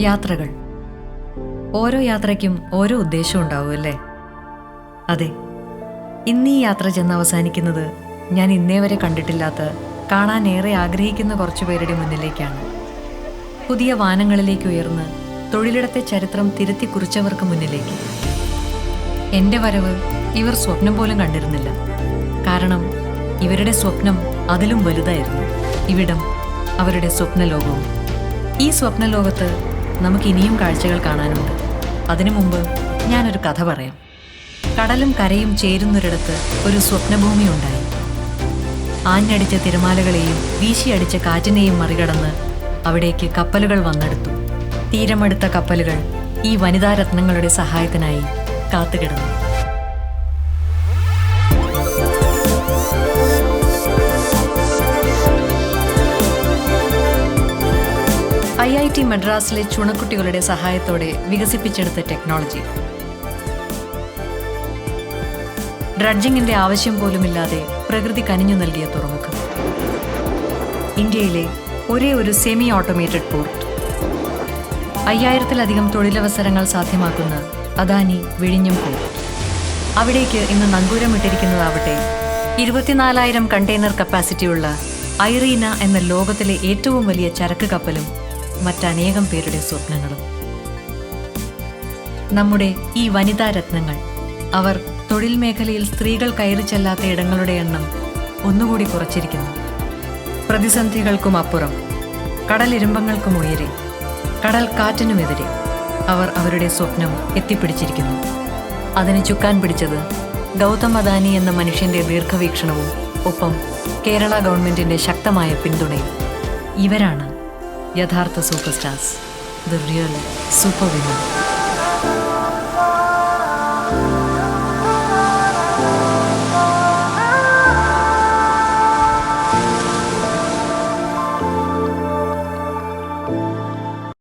യാത്രകൾ. ഓരോ യാത്രയ്ക്കും ഓരോ ഉദ്ദേശം ഉണ്ടാവും അല്ലേ? അതെ, ഇന്നീ യാത്ര ചെന്ന് അവസാനിക്കുന്നത് ഞാൻ ഇന്നേ വരെ കണ്ടിട്ടില്ലാത്ത, കാണാൻ ഏറെ ആഗ്രഹിക്കുന്ന കുറച്ചു പേരുടെ മുന്നിലേക്കാണ്. പുതിയ വാനങ്ങളിലേക്ക് ഉയർന്ന് തൊഴിലിടത്തെ ചരിത്രം തിരുത്തി കുറിച്ചവർക്ക് മുന്നിലേക്ക്. എൻ്റെ വരവ് ഇവർ സ്വപ്നം പോലും കണ്ടിരുന്നില്ല. കാരണം ഇവരുടെ സ്വപ്നം അതിലും വലുതായിരുന്നു. ഇവിടം അവരുടെ സ്വപ്നലോകവും. ഈ സ്വപ്നലോകത്ത് നമുക്ക് ഇനിയും കാഴ്ചകൾ കാണാനുണ്ട്. അതിനു മുമ്പ് ഞാനൊരു കഥ പറയാം. കടലും കരയും ചേരുന്നൊരിടത്ത് ഒരു സ്വപ്നഭൂമി ഉണ്ടായി. ആഞ്ഞടിച്ച തിരമാലകളെയും വീശിയടിച്ച കാറ്റിനെയും മറികടന്ന് അവിടേക്ക് കപ്പലുകൾ വന്നെടുത്തു. തീരമടുത്ത കപ്പലുകൾ ഈ വനിതാരത്നങ്ങളുടെ സഹായത്തിനായി കാത്തുകിടന്നു. IIT മദ്രാസിലെ ചുണക്കുട്ടികളുടെ സഹായത്തോടെ വികസിപ്പിച്ചെടുത്ത ടെക്നോളജി. ഡ്രഡ്ജിങ്ങിന്റെ ആവശ്യം പോലുമില്ലാതെ പ്രകൃതി കനിഞ്ഞു നൽകിയ തുറമുഖം. ഇന്ത്യയിലെ ഒരേ ഒരു സെമി ഓട്ടോമേറ്റഡ് പോർട്ട്. 5000-ലധികം തൊഴിലവസരങ്ങൾ സാധ്യമാക്കുന്ന അദാനി വിഴിഞ്ഞം പോർട്ട്. അവിടേക്ക് ഇന്ന് നങ്കൂരമിട്ടിരിക്കുന്നതാവട്ടെ 24,000 കണ്ടെയ്നർ കപ്പാസിറ്റിയുള്ള ഐറീന എന്ന ലോകത്തിലെ ഏറ്റവും വലിയ ചരക്ക് കപ്പലും മറ്റനേകം പേരുടെ സ്വപ്നങ്ങളും. നമ്മുടെ ഈ വനിതാ രത്നങ്ങൾ, അവർ തൊഴിൽ മേഖലയിൽ സ്ത്രീകൾ കയറി ചെല്ലാത്ത ഇടങ്ങളുടെ എണ്ണം ഒന്നുകൂടി കുറച്ചിരിക്കുന്നു. പ്രതിസന്ധികൾക്കും അപ്പുറം, കടലിരുമ്പങ്ങൾക്കും ഉയരെ, കടൽ കാറ്റിനുമെതിരെ അവർ അവരുടെ സ്വപ്നം എത്തിപ്പിടിച്ചിരിക്കുന്നു. അതിന് ചുക്കാൻ പിടിച്ചത് ഗൗതം അദാനി എന്ന മനുഷ്യന്റെ ദീർഘവീക്ഷണവും ഒപ്പം കേരള ഗവൺമെന്റിന്റെ ശക്തമായ പിന്തുണയും. ഇവരാണ് യഥാർത്ഥ super stars, the real super women.